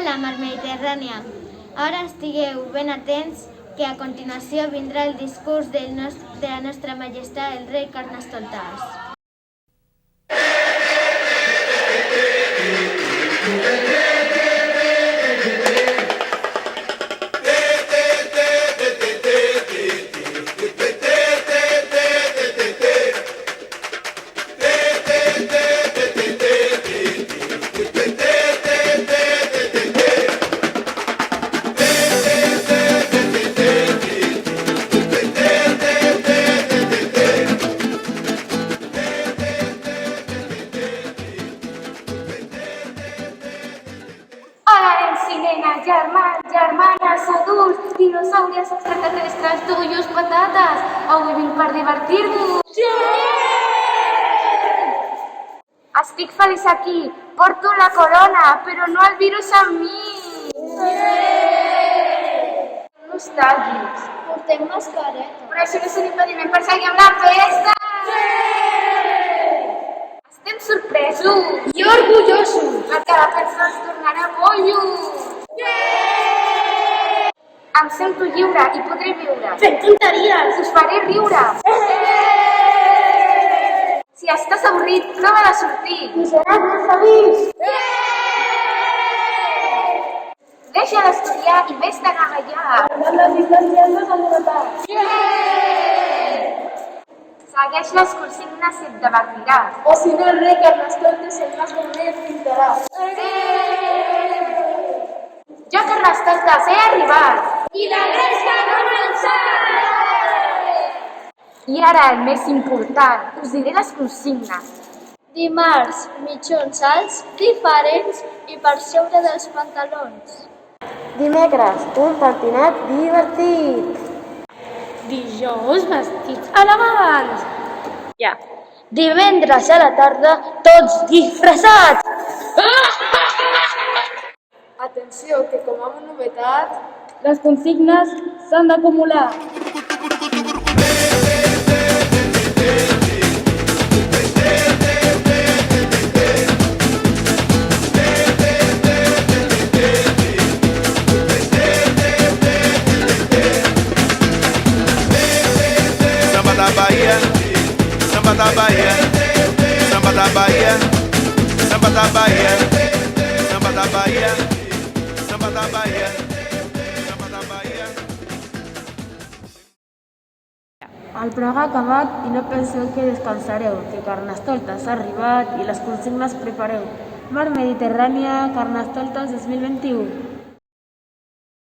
Hola, Mar Mediterrània. Ara estigueu ben atents, que a continuació vindrà el discurs de la nostra majestat, el rei Carnestoltes. Germanes, adults, dinosaures, extraterrestres, doios, patates. Avui vinc per divertir-vos. Sí! Estic feliç aquí. Porto la corona, però no el virus amb mi. Sí! Nostàlgics. Portem mascareta. Però això no és un impediment per seguir amb la festa. Sí! Estem sorpresos. I orgullosos. Perquè la festa ens tornarà bollos. Em sento lliure i podré viure. Fent tonteries. Us faré riure. Si estàs avorrit, prova de sortir. I seràs molt feliç. Deixa d'estudiar i vés-te a ballar. Les distanciades han notat. Segueix les consignes i et divertiràs. O si no, el rei Carnestoltes el més convé et pintarà. Jo, Carnestoltes, he arribat. I la resta ha començat! I ara el més important, us diré les consignes. Dimarts, mitjons alts, diferents i per seure dels pantalons. Dimecres, un patinet divertit. Dijous, vestits elegants. Divendres a la tarda, tots disfressats. Atenció, que com a novetat, Les consignes s'han d'acumular. Samba da Bahia, samba da Bahia, samba da Bahia, samba da Bahia, samba da Bahia, samba da Bahia, samba da Bahia. el pregà ha acabat i no penseu que descansareu, que Carnestoltes ha arribat i les consignes prepareu. Mar Mediterrània, Carnestoltes 2021.